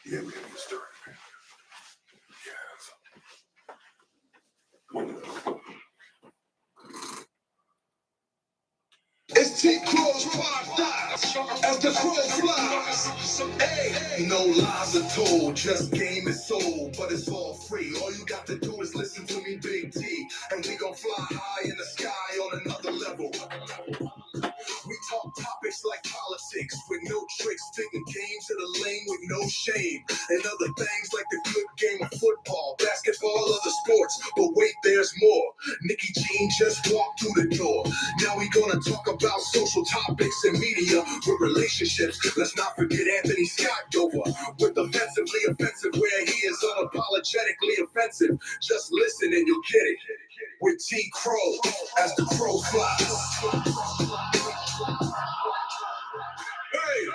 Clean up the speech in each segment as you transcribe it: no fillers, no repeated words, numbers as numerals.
Yeah, we gotta get started. It's T Crow's 5 Dives as the crow flies. Hey, no lies are told, just game is sold, but it's all free. All you got to do is listen to me, Big T, and we gon' fly high in the sky on another level. We talk topics like politics with no tricks, spitting game to the lane with no shame, and other things like the good game of football, basketball, other sports. But wait, there's more. Nikki Jean just walked through the door. Now we gonna talk about social topics and media with relationships. Let's not forget Anthony Scott Dover with offensively offensive, where he is unapologetically offensive. Just listen and you'll get it. With T Crow as the crow flies. Hey!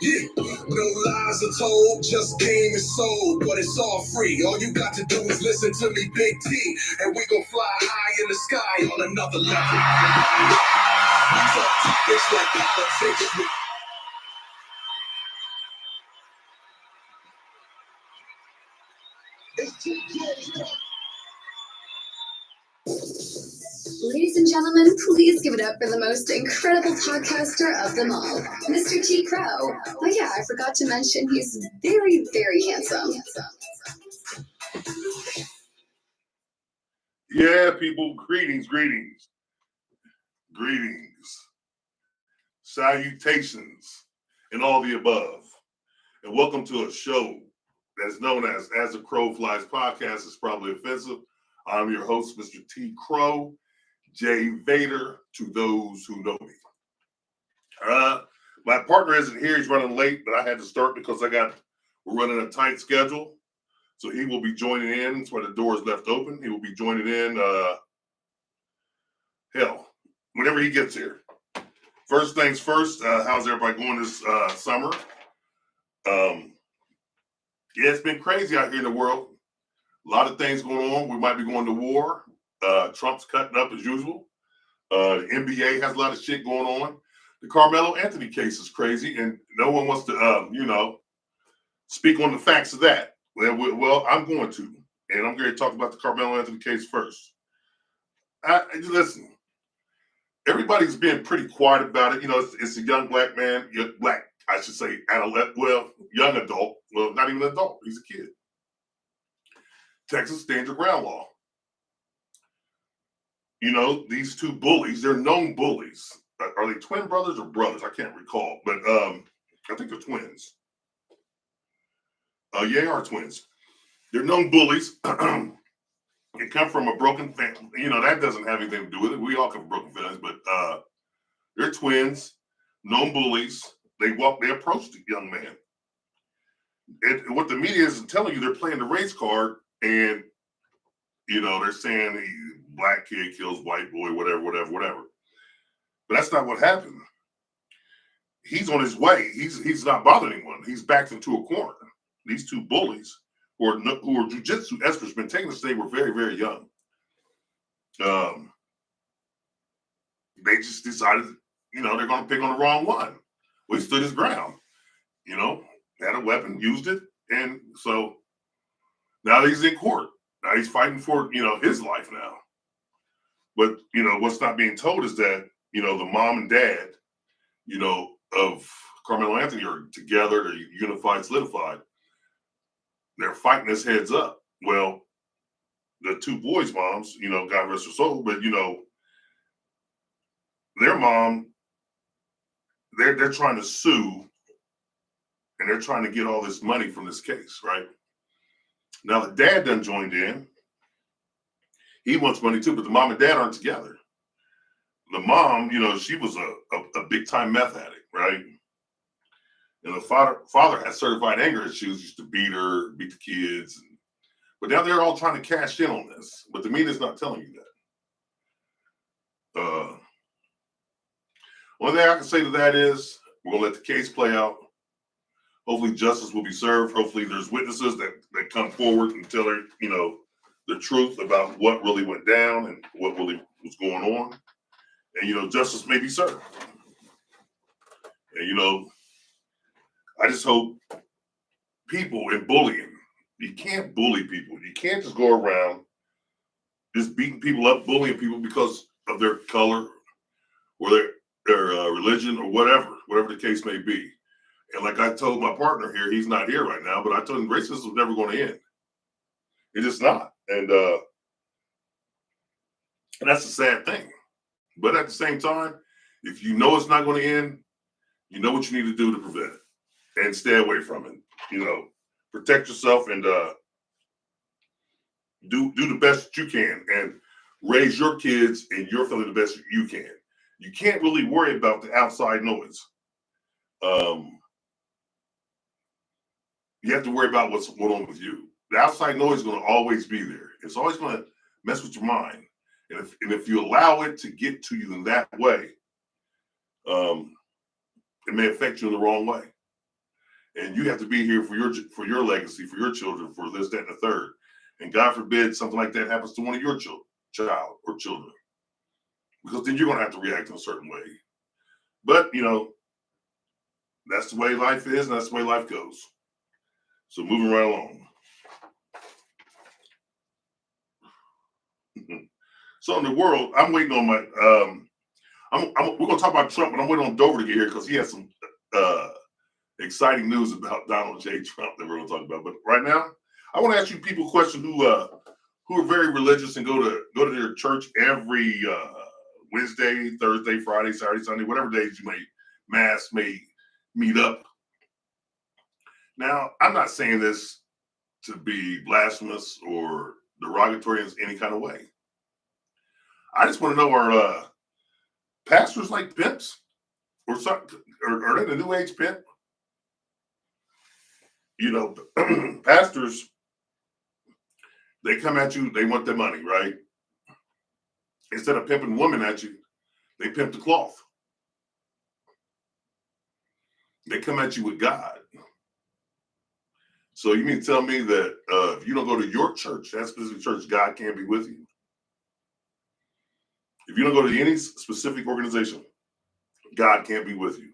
Yeah, no lies are told, just game is sold, but it's all free. All you got to do is listen to me, Big T, and we gon' fly high in the sky on another level. We talk topics like politics. Ladies and gentlemen, please give it up for the most incredible podcaster of them all, Mr. T. Crow. Oh yeah, I forgot to mention he's very, very handsome. Yeah, people, greetings, salutations, and all the above. And welcome to a show that's known as the Crow Flies Podcast. It's probably offensive. I'm your host, Mr. T. Crow, Jay Vader, to those who know me. My partner isn't here. He's running late, but I had to start because we're running a tight schedule. So he will be joining in. That's why the door is left open. He will be joining in, whenever he gets here. First things first, how's everybody going this summer? Yeah, it's been crazy out here in the world. A lot of things going on. We might be going to war. Trump's cutting up as usual. The NBA has a lot of shit going on. The Carmelo Anthony case is crazy, and no one wants to, speak on the facts of that. Well, I'm going to, and I'm going to talk about the Carmelo Anthony case first. Listen, everybody's been pretty quiet about it. It's a young black man, young adult. Well, not even an adult. He's a kid. Texas stand your ground law. These two bullies, they're known bullies. Are they twin brothers or brothers? I can't recall, but I think they're twins. They are twins. They're known bullies. They come from a broken family. That doesn't have anything to do with it. We all come from broken families, but they're twins, known bullies. They approached the young man. And what the media isn't telling you, they're playing the race card, and they're saying black kid kills white boy, whatever. But that's not what happened. He's on his way. He's not bothering anyone. He's backed into a corner. These two bullies who are jiu-jitsu experts, been taking this, they were very, very young. They just decided, they're going to pick on the wrong one. Well, he stood his ground, had a weapon, used it. And so now he's in court. Now he's fighting for, his life now. But, what's not being told is that, the mom and dad, of Carmelo Anthony are together, they're unified, solidified. They're fighting his heads up. Well, the two boys' moms, God rest her soul, but, their mom, they're trying to sue, and they're trying to get all this money from this case, right? Now, the dad done joined in. He wants money too, but the mom and dad aren't together. The mom, she was a big-time meth addict, right? And the father had certified anger issues, used to beat her, beat the kids. But now they're all trying to cash in on this. But the media's not telling you that. One thing I can say to that is we're gonna let the case play out. Hopefully justice will be served. Hopefully there's witnesses that come forward and tell her, the truth about what really went down and what really was going on. And, justice may be served. And, I just hope people in bullying, you can't bully people. You can't just go around just beating people up, bullying people because of their color or their religion or whatever the case may be. And like I told my partner here, he's not here right now, but I told him racism is never going to end. It's just not. And that's a sad thing. But at the same time, if you know it's not going to end, you know what you need to do to prevent it and stay away from it. Protect yourself and do the best that you can and raise your kids and your family the best you can. You can't really worry about the outside noise. You have to worry about what's going on with you. The outside noise is going to always be there. It's always going to mess with your mind. And if you allow it to get to you in that way, it may affect you in the wrong way. And you have to be here for your legacy, for your children, for this, that, and the third. And God forbid something like that happens to one of your child or children, because then you're going to have to react in a certain way. But, that's the way life is, and that's the way life goes. So moving right along. So in the world, I'm waiting on my, we're going to talk about Trump, but I'm waiting on Dover to get here because he has some exciting news about Donald J. Trump that we're going to talk about. But right now, I want to ask you people a question who are very religious and go to their church every Wednesday, Thursday, Friday, Saturday, Sunday, whatever days mass may meet up. Now, I'm not saying this to be blasphemous or derogatory in any kind of way. I just want to know, are pastors like pimps or something? Or are they the new age pimp? Pastors, they come at you, they want their money, right? Instead of pimping women at you, they pimp the cloth. They come at you with God. So you mean to tell me that if you don't go to your church, that specific church, God can't be with you? If you don't go to any specific organization, God can't be with you.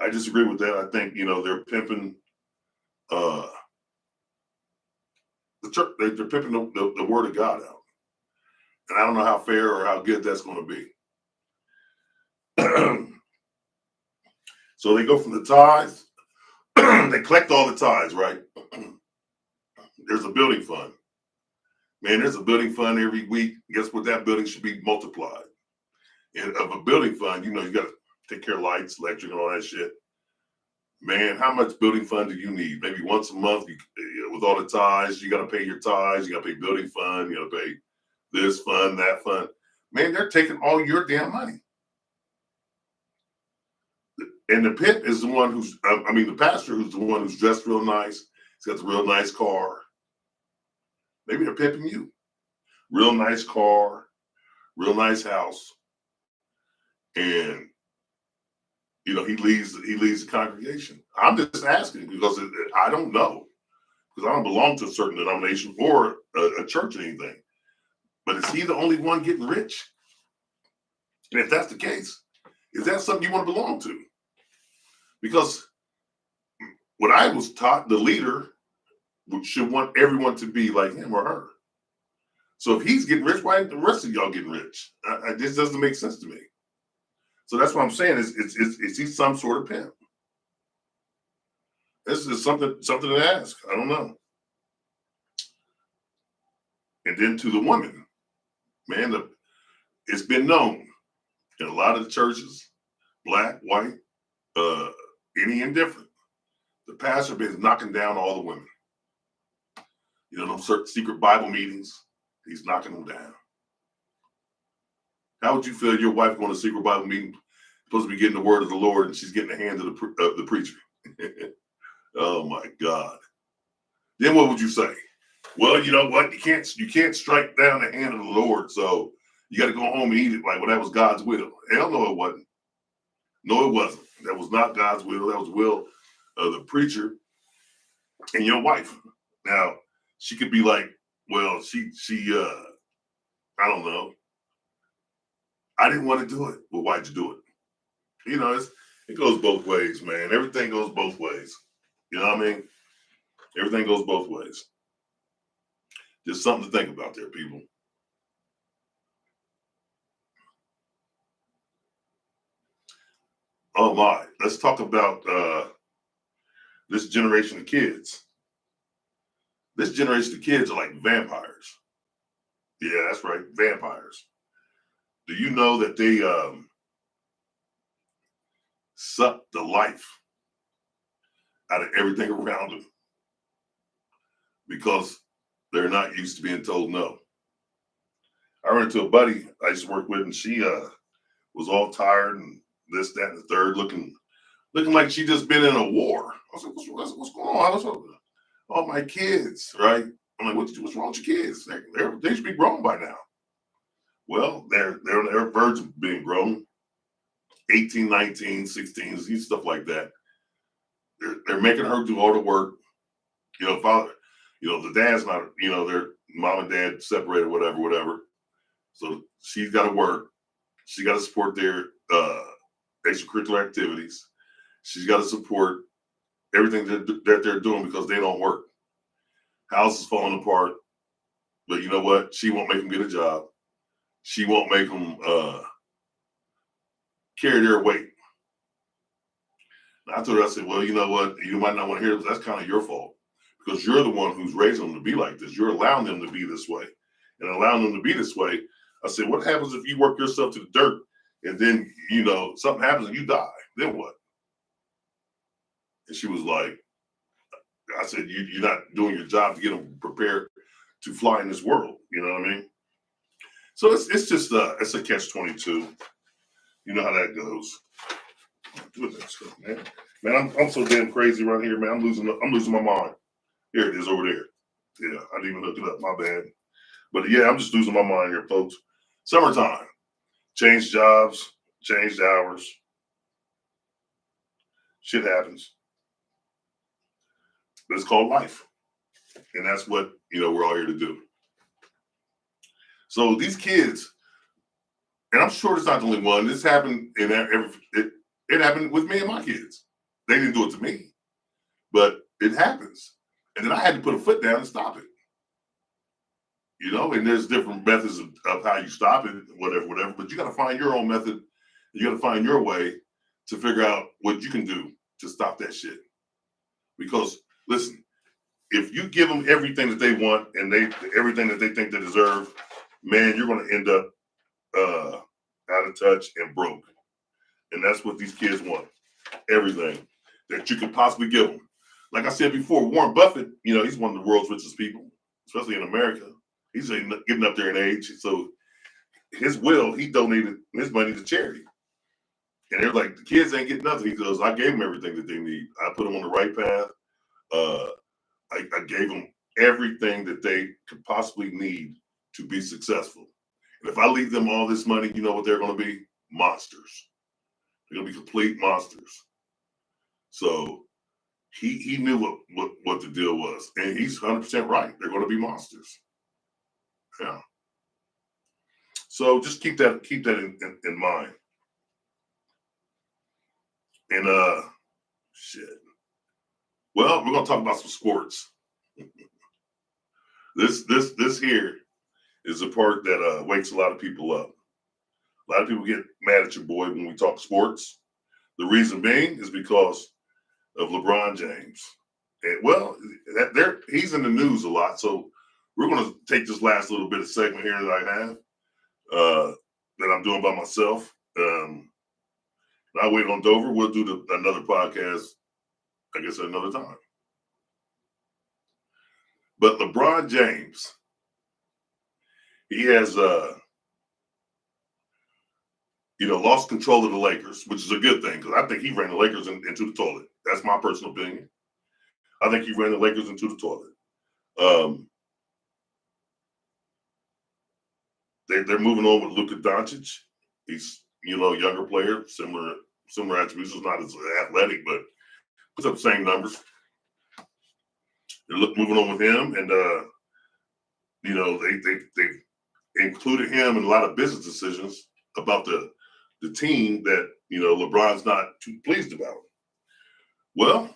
I disagree with that. I think, they're pimping the church. They're pimping the word of God out. And I don't know how fair or how good that's going to be. So they go from the tithes. They collect all the tithes, right? There's a building fund. Man, there's a building fund every week. Guess what? That building should be multiplied. And of a building fund, you got to take care of lights, electric, and all that shit. Man, how much building fund do you need? Maybe once a month, with all the tithes, you got to pay your tithes, you got to pay building fund, you got to pay this fund, that fund. Man, they're taking all your damn money. And the pimp is the one the pastor who's the one who's dressed real nice. He's got the real nice car. Maybe they're pimping you. Real nice car, real nice house. And, he leads the congregation. I'm just asking because I don't know. Because I don't belong to a certain denomination or a church or anything. But is he the only one getting rich? And if that's the case, is that something you want to belong to? Because what I was taught, the leader should want everyone to be like him or her. So if he's getting rich, why ain't the rest of y'all getting rich? This doesn't make sense to me. So that's what I'm saying. Is he some sort of pimp? This is something to ask. I don't know. And then to the woman, man, it's been known in a lot of the churches, black, white, any indifferent, the pastor been knocking down all the women. Them certain secret Bible meetings, he's knocking them down. How would you feel your wife going to a secret Bible meeting, supposed to be getting the word of the Lord, and she's getting the hand of the preacher? Oh my God! Then what would you say? Well, you know what? You can't strike down the hand of the Lord, so you got to go home and eat it like, well, that was God's will. Hell no, it wasn't. No, it wasn't. That was not God's will. That was the will of the preacher and your wife. Now, she could be like, well, I don't know. I didn't want to do it. Well, why'd you do it? You know, it goes both ways, man. Everything goes both ways. You know what I mean? Everything goes both ways. Just something to think about there, people. Oh my, let's talk about this generation of kids. This generation of kids are like vampires. Yeah, that's right, vampires. Do you know that they suck the life out of everything around them because they're not used to being told no? I ran into a buddy I used to work with, and she was all tired and this, that, and the third, looking like she just been in a war. I was like, what's going on? Oh, my kids, right? I'm like, what's wrong with your kids? They should be grown by now. Well, they're on their verge of being grown. 18, 19, 16, stuff like that. They're making her do all the work. You know, father, the dad's not, their mom and dad separated, whatever. So she's got to work. She got to support their extracurricular activities. She's got to support everything that they're doing because they don't work. House is falling apart. But you know what? She won't make them get a job. She won't make them carry their weight. And I told her, I said, well, you know what? You might not want to hear this. That's kind of your fault because you're the one who's raising them to be like this. You're allowing them to be this way. And allowing them to be this way, I said, what happens if you work yourself to the dirt and then, something happens and you die? Then what? And she was like, I said, you're not doing your job to get them prepared to fly in this world. You know what I mean? So it's just it's a catch-22. You know how that goes. What's that stuff, man? Man, I'm so damn crazy right here, man. I'm losing my mind. Here it is over there. Yeah, I didn't even look it up. My bad. But yeah, I'm just losing my mind here, folks. Summertime. Change jobs, changed hours. Shit happens. But it's called life. And that's what, we're all here to do. So these kids, and I'm sure it's not the only one. This happened it happened with me and my kids. They didn't do it to me, but it happens. And then I had to put a foot down and stop it. And there's different methods of how you stop it, whatever. But you got to find your own method. You got to find your way to figure out what you can do to stop that shit. Because listen, if you give them everything that they want and everything that they think they deserve, man, you're going to end up out of touch and broke. And that's what these kids want. Everything that you could possibly give them. Like I said before, Warren Buffett, he's one of the world's richest people, especially in America. He's getting up there in age. So he donated his money to charity. And they're like, the kids ain't getting nothing. He goes, I gave them everything that they need. I put them on the right path. I gave them everything that they could possibly need to be successful. And if I leave them all this money, you know what they're going to be? Monsters. They're going to be complete monsters. So he knew what the deal was. And he's 100% right. They're going to be monsters. Yeah. So just keep that in mind. And shit. Well, we're gonna talk about some sports. This here is the part that wakes a lot of people up. A lot of people get mad at your boy when we talk sports. The reason being is because of LeBron James. And well, he's in the news a lot. So we're gonna take this last little bit of segment here that I have that I'm doing by myself. I wait on Dover. We'll do another podcast, I guess, at another time. But LeBron James, he has, lost control of the Lakers, which is a good thing because I think he ran the Lakers into the toilet. That's my personal opinion. I think he ran the Lakers into the toilet. They're moving on with Luka Doncic. He's, younger player, similar similar attributes. He's not as athletic, but puts up the same numbers. They're moving on with him, and you know, they included him in a lot of business decisions about the team that, you know, LeBron's not too pleased about. Well,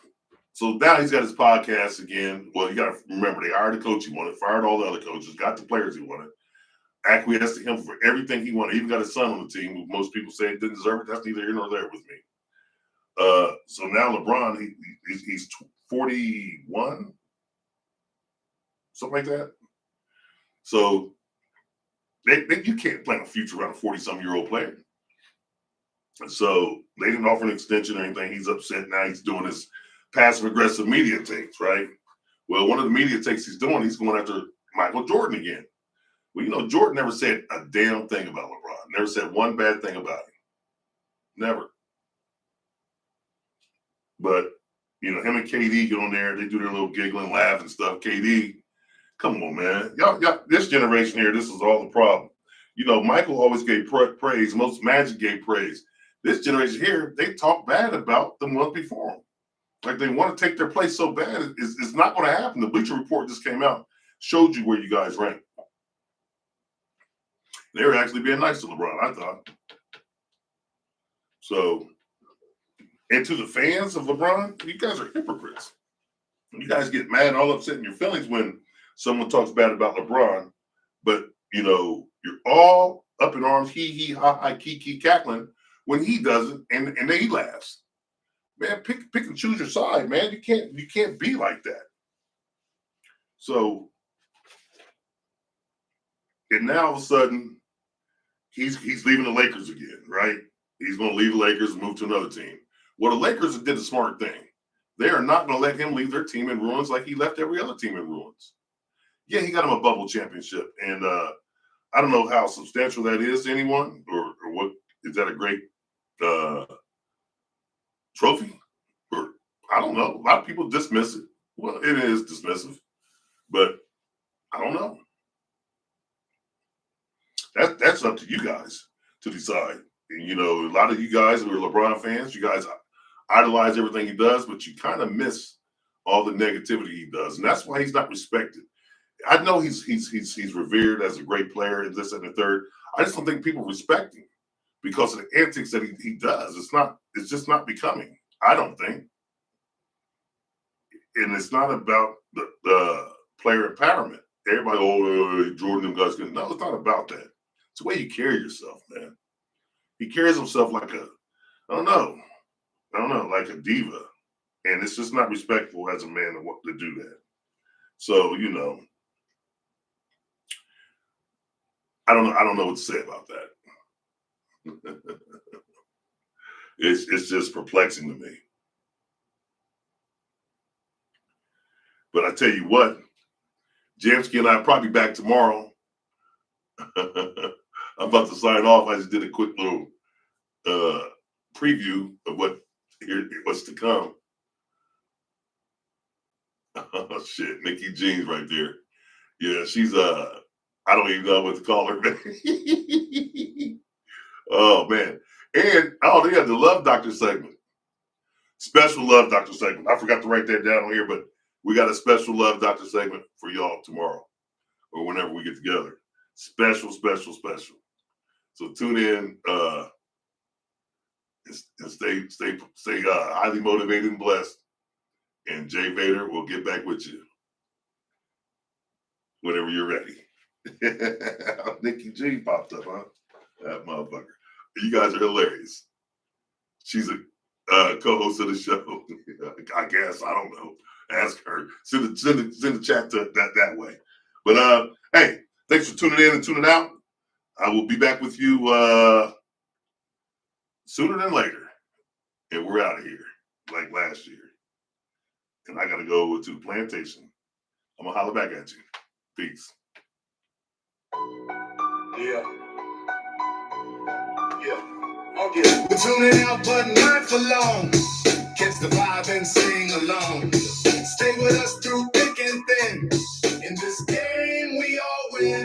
so now he's got his podcast again. Well, you got to remember, they hired the coach he wanted, fired all the other coaches, got the players he wanted, acquiesced to him for everything he wanted. Even got his son on the team, who most people say didn't deserve it. That's neither here nor there with me. So now LeBron, he's 41, something like that. So you can't plan a future around a 40-some-year-old player. So they didn't offer an extension or anything. He's upset now. He's doing his passive-aggressive media takes, right? Well, one of the media takes he's doing, he's going after Michael Jordan again. Well, you know, Jordan never said a damn thing about LeBron. Never said one bad thing about him. Never. But, you know, him and KD get on there. They do their little giggling, laugh and stuff. KD, come on, man. Y'all, this generation here, this is all the problem. You know, Michael always gave praise. Most Magic gave praise. This generation here, they talk bad about the ones before them. Like they want to take their place so bad. It's not going to happen. The Bleacher Report just came out, showed you where you guys rank. They were actually being nice to LeBron, I thought. So, and to the fans of LeBron, you guys are hypocrites. You guys get mad and all upset in your feelings when someone talks bad about LeBron, but, you know, you're all up in arms, hee, ha, ha, kiki, cackling when he doesn't, and then he laughs. Man, pick and choose your side, man. You can't be like that. So, and now all of a sudden, he's leaving the Lakers again, right? He's going to leave the Lakers and move to another team. Well, the Lakers did a smart thing. They are not going to let him leave their team in ruins like he left every other team in ruins. Yeah, he got him a bubble championship, and I don't know how substantial that is to anyone, or what is that a great trophy? Or I don't know. A lot of people dismiss it. Well, it is dismissive, but I don't know. That's up to you guys to decide. And, you know, a lot of you guys who are LeBron fans, you guys idolize everything he does, but you kind of miss all the negativity he does, and that's why he's not respected. I know he's revered as a great player and this and the third. I just don't think people respect him because of the antics that he does. It's just not becoming, I don't think. And it's not about the player empowerment. Everybody, Jordan, them guys can. No, it's not about that. It's the way you carry yourself, man. He carries himself like I don't know, like a diva. And it's just not respectful as a man to do that. So, you know, I don't know what to say about that. It's just perplexing to me. But I tell you what, Jamsky and I are probably back tomorrow. I'm about to sign off. I just did a quick little preview of what's to come. Oh shit, Nikki Jeans right there. Yeah, she's I don't even know what to call her. Oh man. And they got the Love Doctor segment. Special Love Doctor segment. I forgot to write that down on here, but we got a special Love Doctor segment for y'all tomorrow or whenever we get together. Special. So tune in and stay highly motivated and blessed. And Jay Vader will get back with you whenever you're ready. Nikki G popped up, huh? That motherfucker. You guys are hilarious. She's a co-host of the show. I guess. I don't know. Ask her. Send the chat to that way. But hey, thanks for tuning in and tuning out. I will be back with you sooner than later. And we're out of here like last year. And I got to go to the plantation. I'm going to holler back at you. Peace. Yeah. We're tuning out, but not for long. Catch the vibe and sing along. Stay with us through thick and thin.